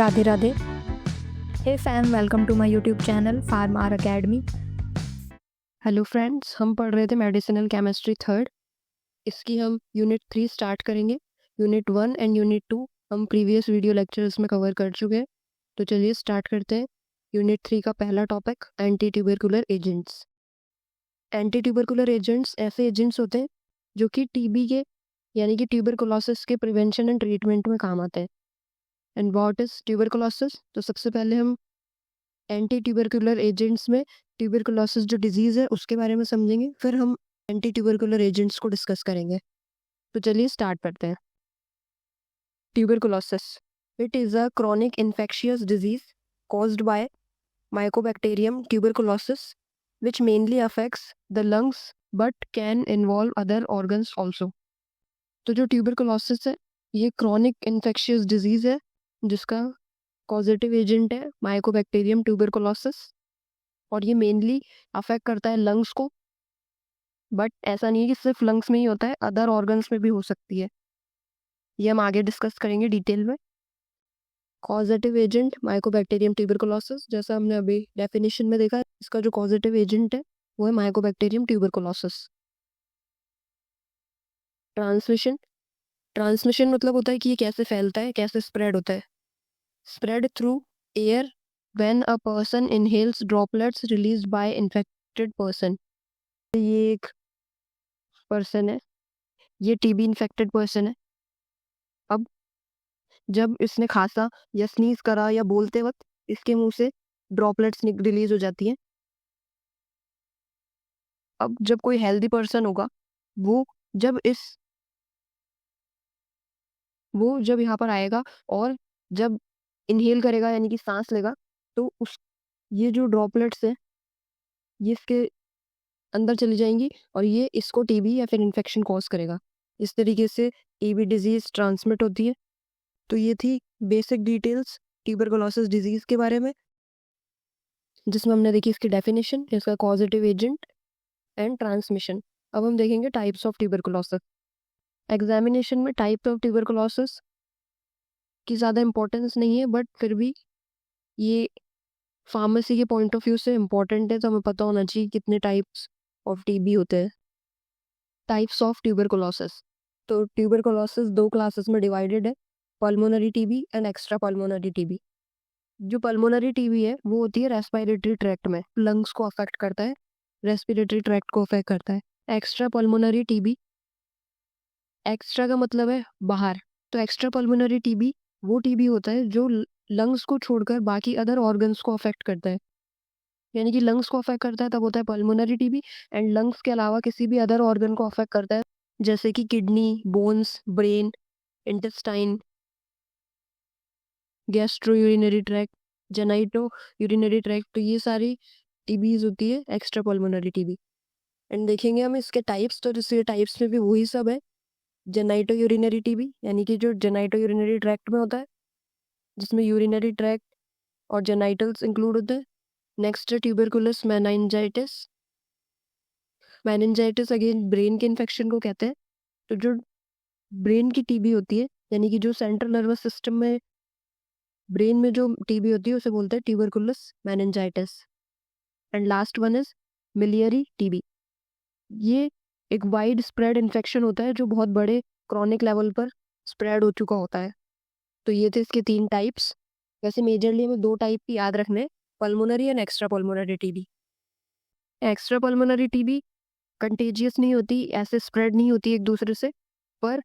Radhe Radhe. Hey fam, welcome to my YouTube channel pharm R academy. Hello friends, हम पढ़ रहे थे मेडिसिनल केमिस्ट्री थर्ड। इसकी हम यूनिट 3 स्टार्ट करेंगे। यूनिट 1 एंड यूनिट 2 हम प्रीवियस वीडियो लेक्चर्स में कवर कर चुके हैं। तो चलिए स्टार्ट करते हैं। यूनिट 3 का पहला topic anti tubercular agents. Anti tubercular agents ऐसे एजेंट्स होते हैं जो कि टीबी के यानी कि ट्यूबरकुलोसिस के प्रिवेंशन एंड ट्रीटमेंट में काम आते हैं। And what is tuberculosis? तो सबसे पहले हम एंटी ट्यूबरकुलर एजेंट्स में ट्यूबरकुलोसिस जो डिजीज़ है उसके बारे में समझेंगे, फिर हम एंटी ट्यूबरकुलर एजेंट्स को डिस्कस करेंगे। तो चलिए स्टार्ट करते हैं। Tuberculosis it is a chronic infectious disease caused by Mycobacterium tuberculosis which mainly affects the lungs but can involve other organs also। तो जो ट्यूबरकुलोसिस है ये क्रॉनिक इन्फेक्शियस डिजीज है जिसका कॉजेटिव एजेंट है माइकोबैक्टीरियम ट्यूबरकुलोसिस और ये मेनली अफेक्ट करता है लंग्स को। बट ऐसा नहीं है कि सिर्फ लंग्स में ही होता है, अदर ऑर्गन्स में भी हो सकती है। ये हम आगे डिस्कस करेंगे डिटेल में। कॉजेटिव एजेंट माइकोबैक्टीरियम ट्यूबरकुलोसिस, जैसा हमने अभी डेफिनेशन में देखा, इसका जो कॉजेटिव एजेंट है वो है माइकोबैक्टीरियम ट्यूबरकुलोसिस। ट्रांसमिशन ट्रांसमिशन मतलब होता है कि ये कैसे फैलता है, कैसे स्प्रेड होता है। Spread through air when a person inhales droplets released by infected person. ये एक पर्सन है, ये टीबी इन्फेक्टेड पर्सन है। अब जब इसने खांसा या स्नीज करा या बोलते वक्त इसके मुंह से ड्रॉपलेट्स रिलीज हो जाती हैं। अब जब कोई हेल्दी पर्सन होगा वो जब इस वो जब यहाँ पर आएगा और जब इनहेल करेगा यानी कि सांस लेगा तो उस ये जो ड्रॉपलेट्स है ये इसके अंदर चली जाएंगी और ये इसको टीबी या फिर इन्फेक्शन कॉज करेगा। इस तरीके से टीबी डिजीज ट्रांसमिट होती है। तो ये थी बेसिक डिटेल्स ट्यूबरकुलोसिस डिजीज के बारे में, जिसमें हमने देखी इसकी डेफिनेशन, इसका कॉजेटिव एजेंट एंड ट्रांसमिशन। अब हम देखेंगे टाइप्स ऑफ ट्यूबरकुलोसिस। एग्जामिनेशन में टाइप्स ऑफ ट्यूबरकुलोसिस की ज़्यादा इंपॉर्टेंस नहीं है, बट फिर भी ये फार्मेसी के पॉइंट ऑफ व्यू से इम्पॉर्टेंट है, तो हमें पता होना चाहिए कितने टाइप्स ऑफ टीबी होते हैं। Types of tuberculosis. तो ट्यूबरकुलोसिस दो क्लासेस में डिवाइडेड है, pulmonary TB and extra pulmonary TB. जो पल्मोनरी टीबी है वो होती है रेस्पिरेटरी ट्रैक्ट में, लंग्स को अफेक्ट करता है, रेस्पिरेटरी ट्रैक्ट को अफेक्ट करता है। एक्स्ट्रा पल्मोनरी टीबी, एक्स्ट्रा का मतलब है बाहर, तो एक्स्ट्रा पल्मोनरी टीबी वो टीबी होता है जो लंग्स को छोड़कर बाकी अदर ऑर्गन्स को अफेक्ट करता है। यानी कि लंग्स को अफेक्ट करता है तब होता है पल्मोनरी टीबी, एंड लंग्स के अलावा किसी भी अदर ऑर्गन को अफेक्ट करता है, जैसे कि kidney, bones, brain, intestine, gastro urinary tract, genito urinary tract. तो ये सारी टीबीज होती है एक्स्ट्रा पल्मोनरी टीबी। एंड देखेंगे हम इसके टाइप्स, तो इसके टाइप्स में भी वही सब है। जेनाइटो यूरिनरी टीबी यानी कि जो जेनाइटो यूरिनरी ट्रैक्ट में होता है, जिसमें यूरिनरी ट्रैक्ट और जेनाइटल्स इंक्लूड होते हैं। नेक्स्ट है tuberculous meningitis. Meningitis again brain के इन्फेक्शन को कहते हैं। तो जो ब्रेन की टीबी होती है यानी कि जो सेंट्रल नर्वस सिस्टम में ब्रेन में जो टीबी होती है उसे बोलते हैं tuberculous meningitis. And last one is miliary TB. ये एक वाइड स्प्रेड इन्फेक्शन होता है जो बहुत बड़े क्रॉनिक लेवल पर स्प्रेड हो चुका होता है। तो ये थे इसके 3 टाइप्स। वैसे मेजरली हमें 2 टाइप की याद रखने, pulmonary and extra pulmonary TB. Extra pulmonary TB contagious नहीं होती, ऐसे स्प्रेड नहीं होती एक दूसरे से, पर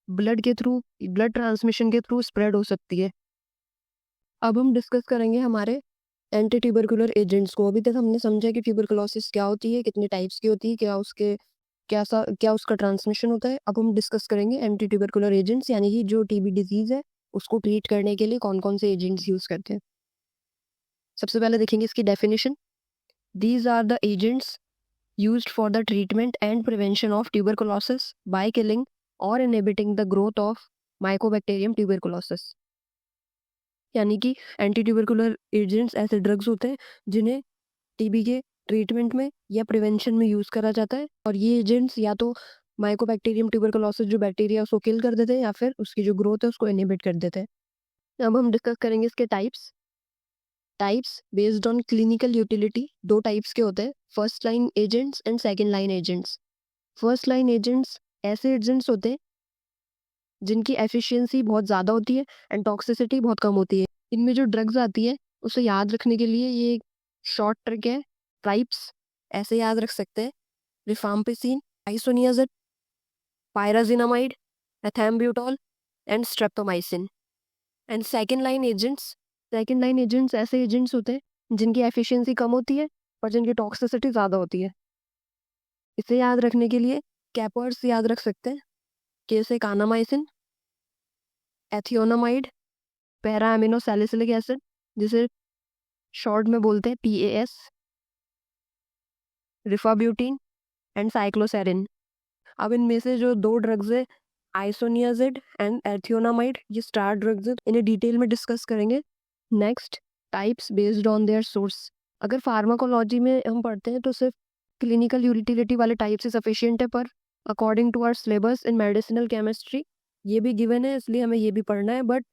ब्लड के थ्रू, ब्लड ट्रांसमिशन के थ्रू स्प्रेड हो सकती है। अब हम डिस्कस करेंगे हमारे एंटी ट्यूबरकुलर एजेंट्स को। अभी तक हमने समझा कि ट्यूबरकुलोसिस क्या होती है, कितने टाइप्स की होती है, क्या उसका ट्रांसमिशन होता है। अब हम डिस्कस करेंगे एंटी ट्यूबरकुलर एजेंट्स, यानी कि जो टीबी डिजीज है उसको ट्रीट करने के लिए कौन कौन से एजेंट्स यूज करते हैं। सबसे पहले देखेंगे इसकी definition. These are the agents used for the treatment and prevention of tuberculosis by killing or inhibiting the growth of Mycobacterium tuberculosis। यानी कि एंटी ट्यूबरकुलर एजेंट्स ऐसे ड्रग्स होते हैं जिन्हें टीबी के ट्रीटमेंट में या प्रिवेंशन में यूज करा जाता है, और ये एजेंट्स या तो माइकोबैक्टीरियम ट्यूबरकुलोसिस जो बैक्टीरिया उसको किल कर देते हैं या फिर उसकी जो ग्रोथ है उसको इनहिबिट कर देते हैं। अब हम डिस्कस करेंगे इसके types based on clinical utility. 2 types के होते हैं, first line agents and second line agents. First line agents ऐसे एजेंट्स होते हैं जिनकी एफिशिएंसी बहुत ज़्यादा होती है एंड टॉक्सिसिटी बहुत कम होती है। इनमें जो ड्रग्स आती है उसे याद रखने के लिए ये शॉर्ट ट्रिक है। टाइप्स ऐसे याद रख सकते हैं, rifampicin, isoniazid, pyrazinamide, ethambutol and streptomycin. And second line agents ऐसे एजेंट्स होते हैं जिनकी एफिशिएंसी कम होती है और जिनकी टॉक्सिसिटी ज़्यादा होती है। इसे याद रखने के लिए कैपर्स याद रख सकते हैं, जैसे kanamycin, ethionamide, para amino salicylic acid जिसे शॉर्ट में बोलते हैं PAS, रिफाब्यूटिन एंड साइक्लोसेरिन। अब इनमें से जो 2 ड्रग्स है, आइसोनियाजिड एंड एथियोनामाइड, ये स्टार ड्रग्स है, इन्हें डिटेल में डिस्कस करेंगे। Next, types based on their source. अगर फार्माकोलॉजी में हम पढ़ते हैं तो सिर्फ क्लिनिकल यूटिलिटी वाले टाइप्स ही सफिशिएंट है, पर according to our syllabus in medicinal chemistry ये भी गिवन है, इसलिए हमें ये भी पढ़ना है। But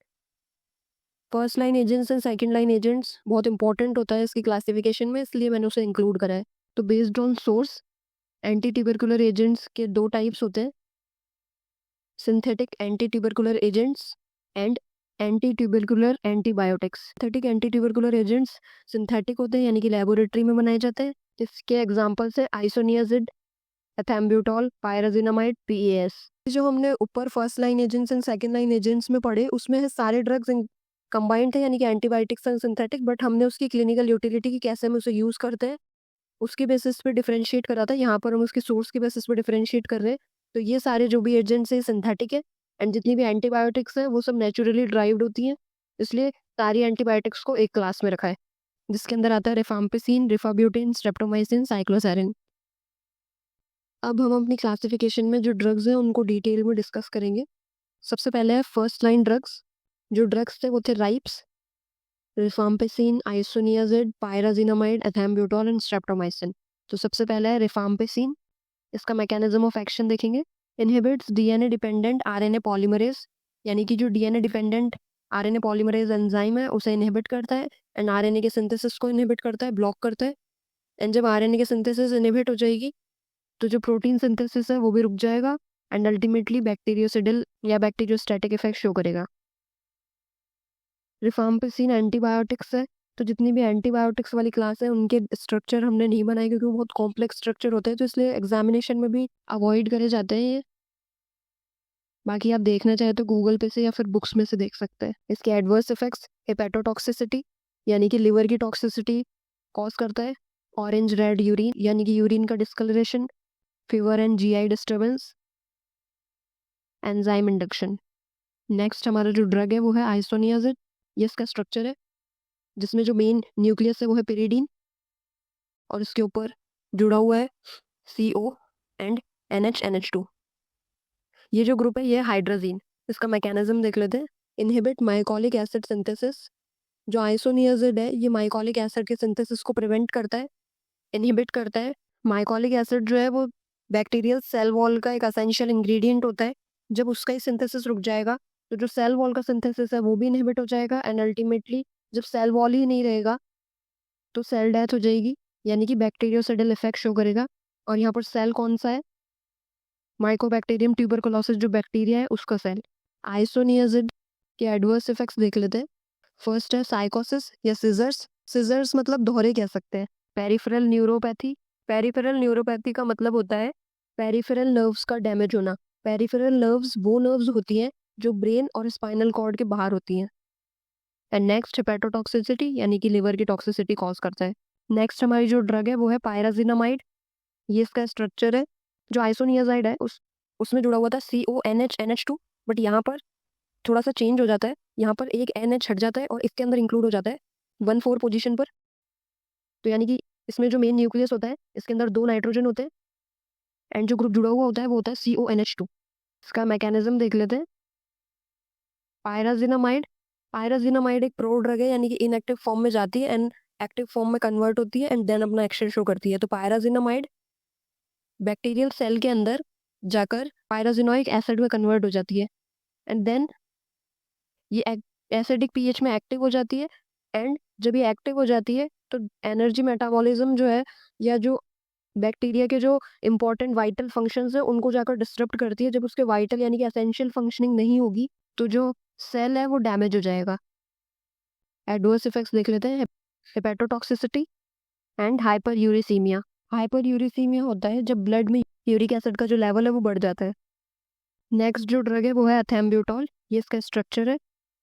first line agents and second line agents बहुत इंपॉर्टेंट होता है इसकी क्लासिफिकेशन में, इसलिए मैंने उसे इंक्लूड करा है। तो based on source, anti tubercular agents के 2 टाइप्स होते हैं, synthetic anti tubercular agents and anti tubercular antibiotics. Synthetic anti tubercular agents synthetic होते हैं यानी कि लेबोरेटरी में बनाए जाते हैं। इसके एग्जांपल्स है आइसोनियाजिड, एथैम्ब्यूटॉल, पायराजिनामाइड, PAS। जो हमने ऊपर first line agents and second line agents में पढ़े उसमें सारे ड्रग्स कंबाइंड थे यानी कि एंटीबायोटिक्स एंड सिंथेटिक, बट हमने उसकी क्लिनिकल यूटिलिटी की कैसे हम उसे यूज़ करते हैं उसकी बेसिस पे डिफरेंशिएट करा था। यहाँ पर हम उसके सोर्स की बेसिस पे डिफरेंशिएट कर रहे हैं। तो ये सारे जो भी एजेंट्स हैं सिंथेटिक है एंड जितनी भी एंटीबायोटिक्स हैं वो सब नेचुरली ड्राइव्ड होती हैं, इसलिए सारी एंटीबायोटिक्स को एक क्लास में रखा है, जिसके अंदर आता है रिफाम्पिसिन, रिफाब्यूटिन, स्ट्रेप्टोमाइसिन, साइक्लोसेरिन। अब हम अपनी क्लासिफिकेशन में जो ड्रग्स हैं उनको डिटेल में डिस्कस करेंगे। सबसे पहले है फर्स्ट लाइन ड्रग्स। जो ड्रग्स थे वो थे ripes, rifampicin, isoniazid, pyrazinamide, ethambutol and streptomycin. तो सबसे पहला है रिफाम्पिसिन। इसका मैकेनिज्म ऑफ एक्शन देखेंगे, inhibits DNA dependent RNA polymerase, यानी कि जो DNA dependent RNA polymerase enzyme है उसे इनहिबिट करता है एंड RNA के सिंथेसिस को इनहिबिट करता है, ब्लॉक करता है। एंड जब RNA की सिंथेसिस इनहिबिट हो जाएगी तो जो प्रोटीन सिंथेसिस है वो भी रुक जाएगा एंड अल्टीमेटली बैक्टीरियोसिडल या बैक्टीरियोस्टैटिक इफेक्ट शो करेगा। रिफाम्पिसिन एंटीबायोटिक्स है, तो जितनी भी एंटीबायोटिक्स वाली क्लास है उनके स्ट्रक्चर हमने नहीं बनाए क्योंकि वो बहुत कॉम्प्लेक्स स्ट्रक्चर होते हैं, तो इसलिए एग्जामिनेशन में भी अवॉइड करे जाते हैं ये। बाकी आप देखना चाहे तो गूगल पे से या फिर बुक्स में से देख सकते हैं। इसके एडवर्स इफेक्ट्स, हेपेटोटॉक्सिसिटी यानी कि लिवर की टॉक्सिसिटी कॉज करता है, ऑरेंज रेड यूरिन यानी कि यूरिन का discolouration, fever and GI disturbance, enzyme induction. Next हमारा जो ड्रग है वो है आइसोनियाजिड। ये इसका स्ट्रक्चर है जिसमें जो मेन न्यूक्लियस है वो है पेरिडीन और इसके ऊपर जुड़ा हुआ है CO एंड NH2। ये जो ग्रुप है ये हाइड्रोजीन। इसका मैकेनिज्म देख लेते हैं, इनहिबिट माइकोलिक एसिड सिंथेसिस। जो आइसोनियाजिड है ये माइकोलिक एसिड के सिंथेसिस को प्रिवेंट करता है, इनहिबिट करता है। माइकोलिक एसिड जो है वो बैक्टीरियल सेल वॉल का एक असेंशियल इंग्रेडिएंट होता है। जब उसका ही सिंथेसिस रुक जाएगा तो जो सेल वॉल का सिंथेसिस है वो भी इनहिबिट हो जाएगा एंड अल्टीमेटली जब सेल वॉल ही नहीं रहेगा तो सेल डेथ हो जाएगी, यानी कि बैक्टीरियोसिडल इफेक्ट शो करेगा। और यहाँ पर सेल कौन सा है, माइकोबैक्टीरियम ट्यूबरकुलोसिस जो बैक्टीरिया है उसका सेल। आइसोनियाजिड के एडवर्स इफेक्ट्स देख लेते हैं। फर्स्ट है साइकोसिस या सिजर्स। सिजर्स मतलब दोहरे कह सकते हैं। Peripheral neuropathy. पेरिफेरल न्यूरोपैथी का मतलब होता है पेरिफेरल नर्व्स का डैमेज होना। पेरिफेरल नर्व्स वो नर्व्स होती हैं जो ब्रेन और स्पाइनल कॉर्ड के बाहर होती हैं। एंड नेक्स्ट हेपेटोटॉक्सिसिटी यानी कि लिवर की टॉक्सिसिटी कॉज करता है। नेक्स्ट हमारी जो ड्रग है वो है पायराजिनामाइड। ये इसका स्ट्रक्चर है, जो आइसोनियाजाइड है उसमें जुड़ा हुआ था CONH NH2, बट यहाँ पर थोड़ा सा चेंज हो जाता है, यहाँ पर एक NH हट जाता है और इसके अंदर इंक्लूड हो जाता है 1,4 पोजीशन पर। तो यानी कि इसमें जो मेन न्यूक्लियस होता है इसके अंदर 2 नाइट्रोजन होते हैं एंड जो ग्रुप जुड़ा हुआ होता है वो होता है CONH2। इसका मैकेनिज्म देख लेते हैं। पायराजिनामाइड एक प्रो ड्रग है, यानी कि इनएक्टिव फॉर्म में जाती है एंड एक्टिव फॉर्म में कन्वर्ट होती है एंड देन अपना एक्शन शो करती है। तो पायराजिनामाइड बैक्टीरियल सेल के अंदर जाकर पायराजिनोइक एसिड में कन्वर्ट हो जाती है एंड देन ये एसिडिक पीएच में एक्टिव हो जाती है, एंड जब ये एक्टिव हो जाती है तो एनर्जी मेटाबॉलिज्म जो है या जो बैक्टीरिया के जो इंपॉर्टेंट वाइटल फंक्शंस है उनको जाकर डिस्टर्ब करती है। जब उसके वाइटल यानी कि एसेंशियल फंक्शनिंग नहीं होगी तो जो सेल है वो डैमेज हो जाएगा। एडवर्स इफेक्ट्स देख लेते हैं। Hepatotoxicity and hyper uricaemia. Hyper uricaemia होता है जब ब्लड में यूरिक एसिड का जो लेवल है वो बढ़ जाता है। नेक्स्ट जो ड्रग है वो है एथेम्ब्यूटॉल। ये इसका स्ट्रक्चर है,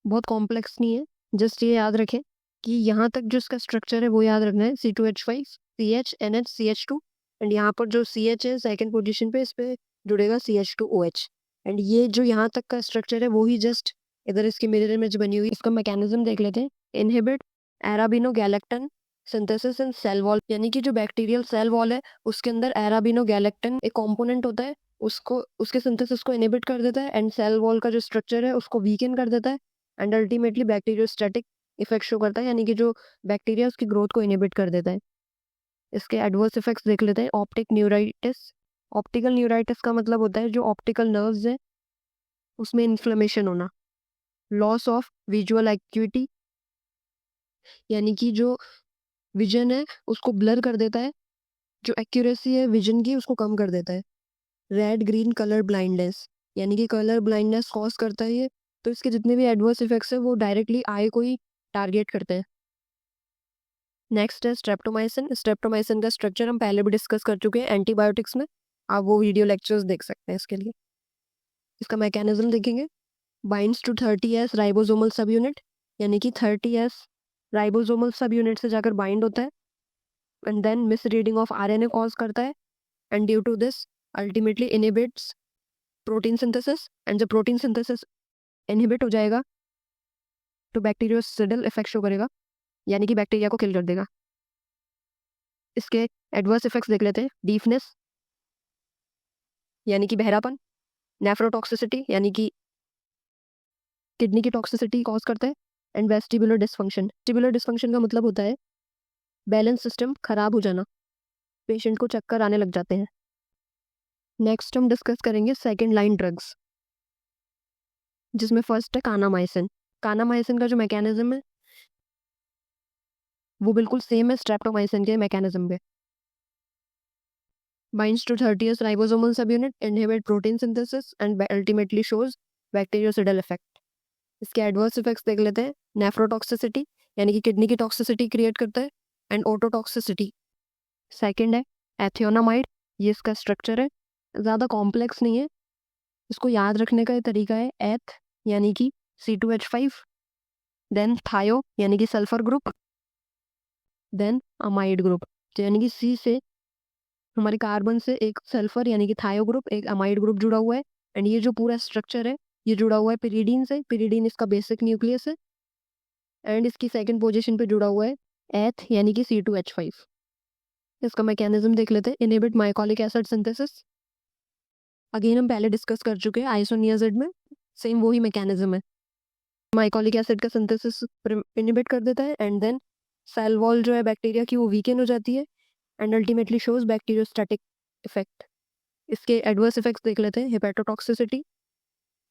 बहुत कॉम्प्लेक्स नहीं है, जस्ट ये याद रखें कि यहाँ तक जो इसका स्ट्रक्चर है वो याद रखना है। C2H5 CH NH CH2 and यहाँ पर जो CH है सेकेंड पोजीशन पे, इस पे जुड़ेगा CH2OH। एंड ये जो यहाँ तक का स्ट्रक्चर है वो ही जस्ट इधर इसकी मिरर इमेज बनी हुई। इसका मैकेनिज्म देख लेते हैं। Inhibit arabinogalactan synthesis in cell wall, यानी कि जो बैक्टीरियल सेल वॉल है उसके अंदर एराबिनोगैलेक्टन एक कंपोनेंट होता है, उसको उसके सिंथेसिस को इनहिबिट कर देता है एंड सेल वॉल का जो स्ट्रक्चर है उसको वीकन कर देता है and ultimately bacteriostatic effect show करता है, यानी कि जो बैक्टीरिया उसकी ग्रोथ को इनहिबिट कर देता है। इसके एडवर्स इफेक्ट्स देख लेते हैं। Optic neuritis. ऑप्टिकल न्यूराइटिस का मतलब होता है जो ऑप्टिकल नर्व्स है उसमें इन्फ्लेमेशन होना। लॉस ऑफ विजुअल एक्यूटी, यानी कि जो विजन है उसको ब्लर कर देता है, जो एक्यूरेसी है विजन की उसको कम कर देता है। रेड ग्रीन कलर ब्लाइंडनेस, यानी कि कलर ब्लाइंडनेस कॉज करता है ये। तो इसके जितने भी एडवर्स इफेक्ट्स है वो डायरेक्टली आई को ही टारगेट करते हैं। नेक्स्ट है स्ट्रेप्टोमाइसिन। स्ट्रेप्टोमाइसिन का स्ट्रक्चर हम पहले भी डिस्कस कर चुके हैं एंटीबायोटिक्स में, आप वो वीडियो लेक्चर्स देख सकते हैं इसके लिए। इसका मैकेनिज्म देखेंगे। Binds to 30S ribosomal sub unit, यानी कि 30S राइबोसोमल सब यूनिट से जाकर बाइंड होता है and then misreading of RNA cause करता है and due to this ultimately inhibits protein synthesis and जब प्रोटीन सिंथेसिस इनहिबिट हो जाएगा तो बैक्टीरियोसिडल इफेक्ट शो करेगा, यानी कि बैक्टीरिया को किल कर देगा। इसके एडवर्स इफेक्ट्स देख लेते हैं। डीफनेस, यानी कि बहरापन। नेफ्रोटॉक्सिसिटी, यानी कि किडनी की टॉक्सिसिटी कॉज करता है and vestibular dysfunction. Vestibular dysfunction का मतलब होता है बैलेंस सिस्टम खराब हो जाना, पेशेंट को चक्कर आने लग जाते हैं। नेक्स्ट हम डिस्कस करेंगे सेकेंड लाइन ड्रग्स, जिसमें फर्स्ट है कानामाइसिन। कानामाइसिन का जो मैकेनिज्म है वो बिल्कुल सेम है स्ट्रेप्टोमाइसिन के मैकेनिज्म पे। Binds to 30S ribosomal subunit, inhibit protein synthesis and ultimately shows bactericidal effect. इसके एडवर्स इफेक्ट्स देख लेते हैं। नेफ्रोटॉक्सिसिटी, यानी कि किडनी की टॉक्सिसिटी क्रिएट करता है एंड ओटोटॉक्सिसिटी। सेकेंड है एथियोनामाइड। ये इसका स्ट्रक्चर है, ज़्यादा कॉम्प्लेक्स नहीं है, इसको याद रखने का तरीका है एथ यानी कि C2H5, देन थायो यानी कि sulphur group, then amide group, यानी कि C से हमारे कार्बन से एक सल्फर यानी कि थायो ग्रुप, एक अमाइड ग्रुप जुड़ा हुआ है एंड ये जो पूरा स्ट्रक्चर है ये जुड़ा हुआ है पिरीडीन से। पिरीडीन इसका बेसिक न्यूक्लियस है एंड इसकी सेकंड पोजीशन पे जुड़ा हुआ है एथ यानी कि C2H5। इसका मैकेनिज्म देख लेते हैं। Inhibit mycolic acid synthesis, again हम पहले डिस्कस कर चुके हैं आइसोनियाजिड में, सेम वही मैकेनिज्म है। माइकोलिक एसिड का सिंथेसिस इनहिबिट कर देता है एंड देन सेल वॉल जो है बैक्टीरिया की वो वीकन हो जाती है and ultimately shows bacteriostatic effect. इसके एडवर्स इफेक्ट्स देख लेते हैं। Hepatotoxicity,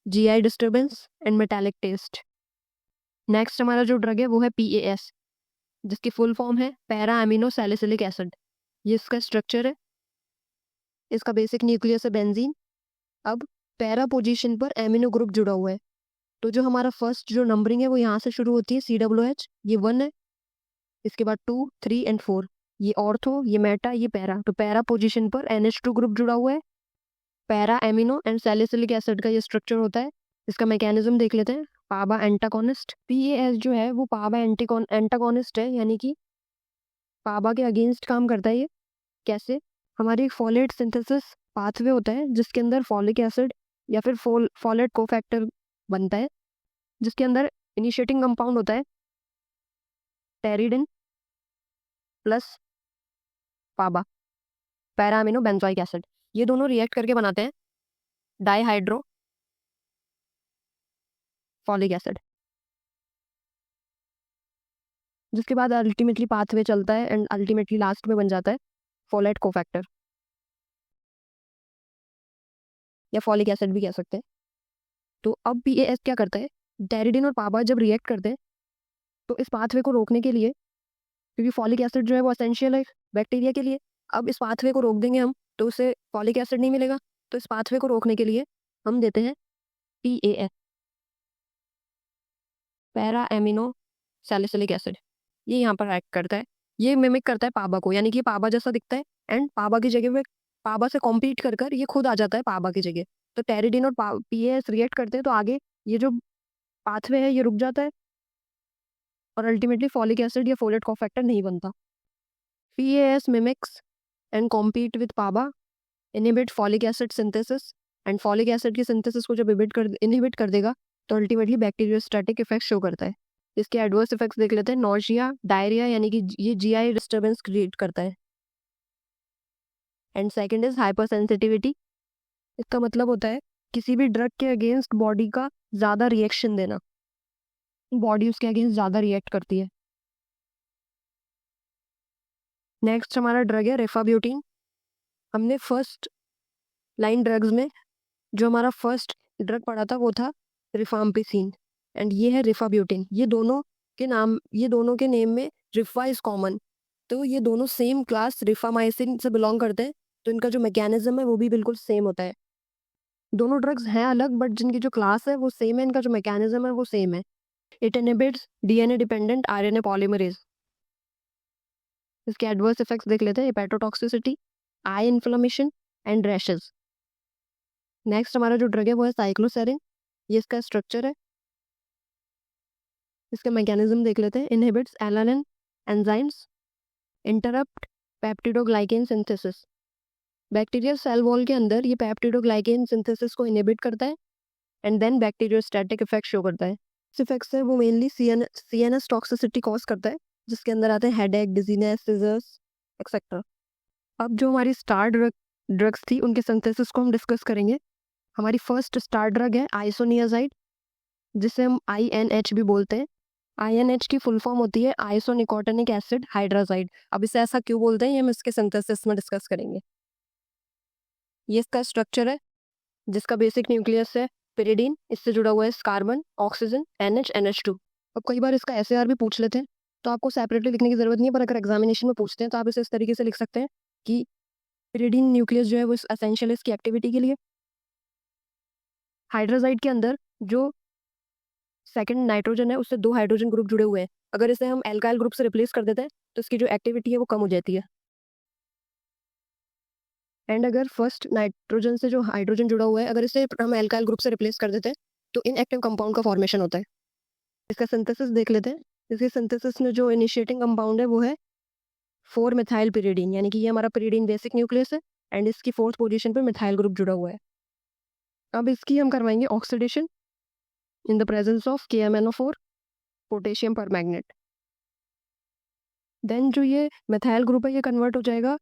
GI disturbance and metallic taste. Next हमारा जो ड्रग है वो है PAS, जिसकी फुल फॉर्म है पैरा अमीनो सैलिसिलिक एसिड। ये इसका स्ट्रक्चर है, इसका बेसिक न्यूक्लियस है बेंजीन। अब पैरा पोजीशन पर एमिनो ग्रुप जुड़ा हुआ है, तो जो हमारा फर्स्ट जो नंबरिंग है वो यहाँ से शुरू होती है COOH, ये 1 है, इसके बाद 2, 3 एंड 4, ये ऑर्थो, ये मेटा, ये पैरा। तो पैरा पोजीशन पर NH2 ग्रुप जुड़ा हुआ है। Para amino and salicylic acid का ये स्ट्रक्चर होता है। इसका मैकेनिज्म देख लेते हैं। पाबा एंटागोनिस्ट। PAS जो है वो पाबा एंटागोनिस्ट है, यानी कि पाबा के अगेंस्ट काम करता है ये। कैसे? हमारी फॉलेट सिंथेसिस पाथवे होता है जिसके अंदर फॉलिक एसिड या फिर फॉलेट कोफैक्टर बनता है, जिसके अंदर इनिशिएटिंग कंपाउंड होता है pteridine plus PABA, para amino benzoic acid. ये दोनों रिएक्ट करके बनाते हैं डाईहाइड्रो फॉलिक एसिड, जिसके बाद अल्टीमेटली पाथवे चलता है एंड अल्टीमेटली लास्ट में बन जाता है फॉलेट कोफैक्टर या फॉलिक एसिड भी कह सकते हैं। तो अब PAS क्या करता है? टेरिडीन और पाबा जब रिएक्ट करते हैं तो इस पाथवे को रोकने के लिए, क्योंकि फॉलिक एसिड जो है वो एसेंशियल है बैक्टीरिया के लिए, अब इस पाथवे को रोक देंगे हम तो उसे फॉलिक एसिड नहीं मिलेगा। तो इस पाथवे को रोकने के लिए हम देते हैं PAS, para amino salicylic acid. ये यहाँ पर एक्ट करता है, ये मिमिक करता है पाबा को, यानी कि पाबा जैसा दिखता है एंड पाबा की जगह पे पाबा से कॉम्पीट कर कर ये खुद आ जाता है पाबा की जगह। तो टेरिडीन और PAS रिएक्ट करते हैं तो आगे ये जो पाथवे है ये रुक जाता है और अल्टीमेटली फॉलिक एसिड या फोलेट कोफैक्टर नहीं बनता। PAS mimics and compete with PABA, inhibit folic acid synthesis, and folic acid की सिंथेसिस को जब इनहिबिट कर देगा तो अल्टीमेटली बैक्टीरियोस्टैटिक इफेक्ट शो करता है। इसके एडवर्स इफेक्ट्स देख लेते हैं। नॉजिया, डायरिया, यानी कि ये GI डिस्टर्बेंस क्रिएट करता है। And second is hyper sensitivity. इसका मतलब होता है किसी भी ड्रग के अगेंस्ट बॉडी का ज़्यादा रिएक्शन देना, बॉडी उसके अगेंस्ट ज़्यादा रिएक्ट करती है। नेक्स्ट हमारा ड्रग है रिफाब्यूटिन। हमने फर्स्ट लाइन ड्रग्स में जो हमारा फर्स्ट ड्रग पढ़ा था वो था रिफाम्पिसिन एंड ये है रिफाब्यूटिन। ये दोनों के नेम में रिफा इज कॉमन, तो ये दोनों सेम क्लास रिफामाइसिन से बिलोंग करते हैं, तो इनका जो मैकेनिज्म है वो भी बिल्कुल सेम होता है। दोनों ड्रग्स हैं अलग बट जिनकी जो क्लास है वो सेम है, इनका जो मैकेनिज्म है वो सेम है। It inhibits DNA dependent RNA polymerase. इसके एडवर्स इफेक्ट्स देख लेते हैं। Hepatotoxicity, I inflammation and rashes. Next हमारा जो ड्रग है वो है साइक्लोसेरिन। ये इसका स्ट्रक्चर है, इसका मैकेनिज्म देख लेते हैं। Inhibits alanine enzymes, interrupt peptidoglycan synthesis. Bacterial cell wall के अंदर ये पेप्टिडोग्लाइकेन सिंथेसिस को इनहिबिट करता है and then bacteriostatic effect show करता है। इस इफेक्ट से वो मेनली CNS टॉक्सिसिटी कॉज करता है, जिसके अंदर आते हैं हेडेक, डिजीनेस, सीजर्स एक्सेट्रा। अब जो हमारी स्टार ड्रग्स थी उनके सिंथेसिस को हम डिस्कस करेंगे। हमारी फर्स्ट स्टार ड्रग है आइसोनियाजाइड, जिसे हम INH भी बोलते हैं। INH की फुल फॉर्म होती है आइसोनिकोटिनिक एसिड हाइड्राजाइड। अब इसे ऐसा क्यों बोलते हैं ये हम इसके सिंथेसिस में डिस्कस करेंगे। ये इसका स्ट्रक्चर है, जिसका बेसिक न्यूक्लियस है पिरिडीन, इससे जुड़ा हुआ है कार्बन, ऑक्सीजन, NH, NH2। अब कई बार इसका SAR भी पूछ लेते हैं, तो आपको सेपरेटली लिखने की जरूरत नहीं है, पर अगर एग्जामिनेशन में पूछते हैं तो आप इसे इस तरीके से लिख सकते हैं कि पिरिडीन न्यूक्लियस जो है वो एसेंशियल है इसकी एक्टिविटी के लिए। हाइड्राजाइड के अंदर जो सेकंड नाइट्रोजन है उससे 2 हाइड्रोजन ग्रुप जुड़े हुए हैं, अगर इसे हम एल्काइल ग्रुप से रिप्लेस कर देते हैं तो इसकी जो एक्टिविटी है वो कम हो जाती है। एंड अगर फर्स्ट नाइट्रोजन से जो हाइड्रोजन जुड़ा हुआ है अगर इसे हम एल्काइल ग्रुप से रिप्लेस कर देते हैं तो इनएक्टिव कंपाउंड का फॉर्मेशन होता है। इसका सिंथेसिस देख लेते हैं। इसके सिंथेसिस में जो इनिशिएटिंग कंपाउंड है वो है 4 मिथाइल पिरिडीन, यानी कि ये हमारा पिरिडीन बेसिक न्यूक्लियस है एंड इसकी 4th पोजीशन पर मिथाइल ग्रुप जुड़ा हुआ है। अब इसकी हम करवाएंगे oxidation in the presence of KMnO4 potassium permanganate. Then जो ये मिथाइल ग्रुप है ये कन्वर्ट हो जाएगा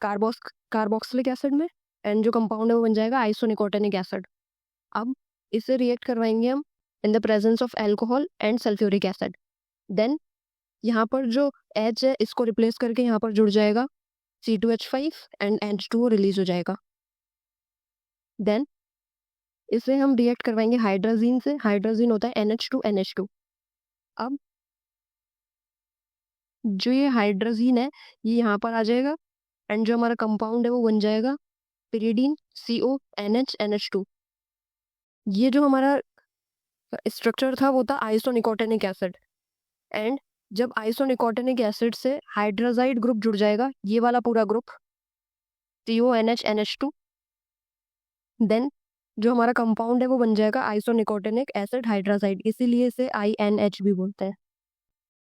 कार्बोक्सिलिक एसिड में एंड जो कंपाउंड है वो बन जाएगा आइसोनिकोटिनिक एसिड। अब इसे रिएक्ट करवाएंगे हम in the presence of alcohol and sulphuric acid. Then यहाँ पर जो H है इसको रिप्लेस करके यहाँ पर जुड़ जाएगा C2H5 एंड H2O रिलीज हो जाएगा। देन इसे हम रिएक्ट करवाएंगे हाइड्राजीन से। हाइड्राजीन होता है NH2NH2। अब जो ये हाइड्राजीन है ये यहाँ पर आ जाएगा एंड जो हमारा कंपाउंड है वो बन जाएगा पिरिडीन CONH NH2। ये जो हमारा स्ट्रक्चर था वो था आइसोनिकोटिनिक एसिड एंड जब आइसोनिकोटिनिक एसिड से हाइड्राजाइड ग्रुप जुड़ जाएगा, ये वाला पूरा ग्रुप CONH NH2, देन जो हमारा कंपाउंड है वो बन जाएगा आइसोनिकोटिनिक एसिड हाइड्राजाइड, इसीलिए इसे INH भी बोलते हैं।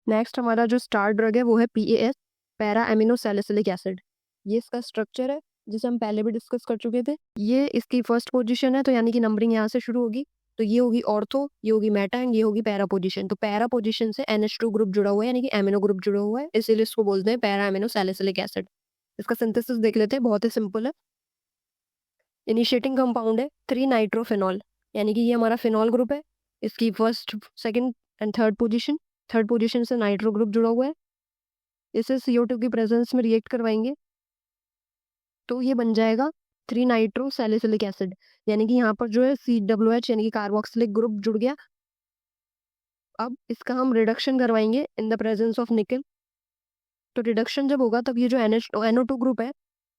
नेक्स्ट हमारा जो स्टार ड्रग है वो है PAS, para amino salicylic acid. ये इसका स्ट्रक्चर है जिसे हम पहले भी डिस्कस कर चुके थे। ये इसकी फर्स्ट पोजीशन है, तो यानी कि नंबरिंग यहाँ से शुरू होगी, तो ये होगी ऑर्थो, ये होगी मेटा एंड ये होगी पैरा पोजीशन। तो पैरा पोजीशन से NH2 ग्रुप जुड़ा हुआ है, यानी कि एमिनो ग्रुप जुड़ा हुआ है, इसीलिए इसको बोलते हैं पैरा एमिनो सैलिसिलिक एसिड। इसका सिंथेसिस देख लेते हैं, बहुत ही सिंपल है। इनिशिएटिंग कंपाउंड है 3 नाइट्रोफिनॉल, यानी कि ये हमारा फिनॉल ग्रुप है। इसकी first, second and third position से नाइट्रो ग्रुप जुड़ा हुआ है। इसे CO2 की प्रेजेंस में रिएक्ट करवाएंगे तो ये बन जाएगा 3 नाइट्रो सैलिसिलिक एसिड, यानी कि यहाँ पर जो है COOH यानी कि कार्बोक्सिलिक ग्रुप जुड़ गया अब इसका हम रिडक्शन करवाएंगे इन द प्रेजेंस ऑफ निकल। तो रिडक्शन जब होगा तब ये जो NO2 ग्रुप है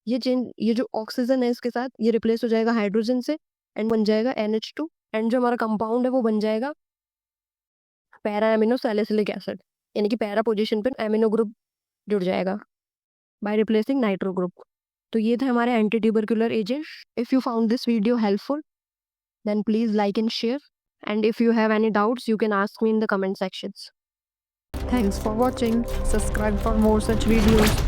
ये जो ऑक्सीजन है इसके साथ ये रिप्लेस हो जाएगा हाइड्रोजन से एंड बन जाएगा NH2 एंड जो हमारा कंपाउंड है वो बन जाएगा पैरा एमिनो सैलिसिलिक एसिड, यानी कि पैरा पोजीशन पर एमिनो ग्रुप जुड़ जाएगा बाय रिप्लेसिंग नाइट्रो ग्रुप। तो ये थे हमारे anti tubercular agent. If you found this video helpful then please like and share, and if you have any doubts you can ask me in the comment sections. Thanks for watching. Subscribe for more such videos.